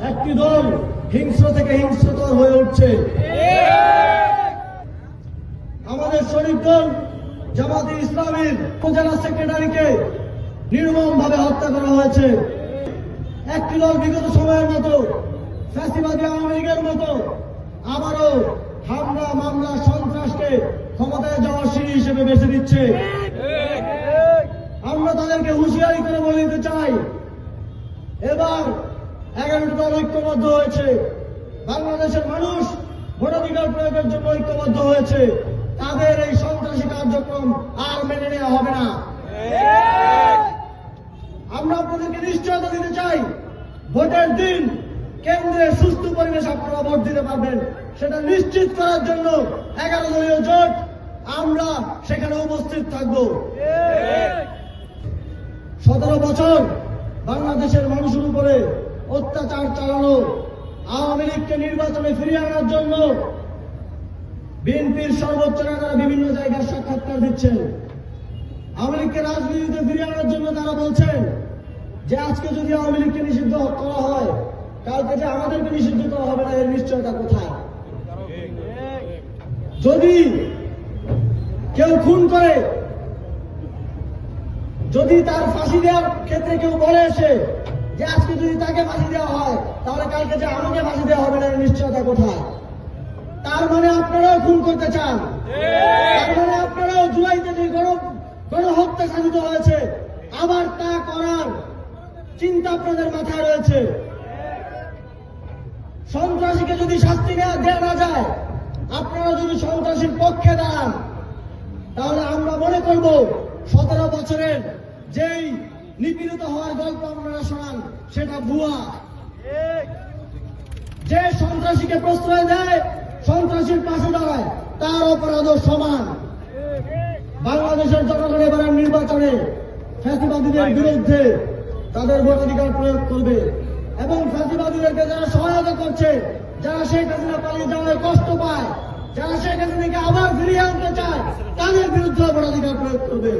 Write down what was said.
একটি দল হিংস্র থেকে হিংস্রতর হয়ে উঠছে। আমাদের শরীফ দল জামাতে ইসলামের উপজেলা সেক্রেটারিকে নির্মমভাবে হত্যা করা হয়েছে। একটি দল বিগত সময়ের মতো ফ্যাসিবাদী আওয়ামী লীগের মতো আবারও হামলা মামলা সন্ত্রাসকে ক্ষমতায় যাওয়ার সিঁড়ি হিসেবে বেছে দিচ্ছে। আমরা তাদেরকে হুঁশিয়ারি করে বলে দিতে চাই, এবার 11টি দল ঐক্যবদ্ধ হয়েছে। বাংলাদেশের মানুষ ভোটাধিকার প্রয়োগের জন্য ঐক্যবদ্ধ হয়েছে। তাদের এই সন্ত্রাসী কার্যক্রম আর মেনে নেওয়া হবে না। আমরা আপনাদেরকে নিশ্চয়তা দিতে চাই, ভোটের দিন কেন্দ্রে সুস্থ পরিবেশ আপনারা ভোট দিতে পারবেন, সেটা নিশ্চিত করার জন্য 11 দলীয় জোট আমরা সেখানে উপস্থিত থাকব। 17 বছর বাংলাদেশের মানুষের উপরে অত্যাচার চালানো আওয়ামী লীগকে নির্বাচনে ফিরিয়ে আনার জন্য বিএনপির সর্বোচ্চ নেতারা বিভিন্ন জায়গায় সাক্ষাৎকার দিচ্ছেন। আওয়ামী লীগকে রাজনীতিতে ফিরিয়ে আনার জন্য তারা বলছেন যে আজকে যদি আওয়ামী লীগকে নিষিদ্ধ করা হয়, কালকে যে আমাদেরকে নিষিদ্ধ করা হবে না, এর নিশ্চয়তা কোথায়? যদি কেউ খুন করে, যদি তার ফাঁসি দেওয়ার ক্ষেত্রে কেউ বলে এসে যে আজকে যদি তাকে ফাঁসি দেওয়া হয়, তাহলে কালকে যে আমাকে ফাঁসি দেওয়া হবে না, এর নিশ্চয়তা কোথায়? তার মানে আপনারাও খুন করতে চান। তার মানে আপনারাও জুলাইতে যে গণহত্যা সাধিত হয়েছে, আবার তা করার চিন্তা আপনাদের মাথায় রয়েছে। সন্ত্রাসীকে যদি শাস্তি দেওয়া না যায়, আপনারা যদি সন্ত্রাসীর পক্ষে দাঁড়ান, তাহলে আমরা মনে করব 17 বছরের যেই নিপীড়িত হওয়ার গল্প আপনারা শোনান, সেটা ভুয়া। যে সন্ত্রাসীকে প্রশ্রয় দেয়, সন্ত্রাসীর পাশে দাঁড়ায়, তার অপরাধও সমান। বাংলাদেশের জনগণ এবারের নির্বাচনে ফ্যাসিবাদীদের বিরুদ্ধে তাদের ভোটাধিকার প্রয়োগ করবে এবং ফ্যাসিবাদীদেরকে যারা সহায়তা করছে, যারা শেখ হাসিনা পালিয়ে যাওয়ায় কষ্ট পায়, যারা শেখ হাসিনাকে আবার ফিরিয়ে আনতে চায়, তাদের বিরুদ্ধে ভোটাধিকার প্রয়োগ করবে।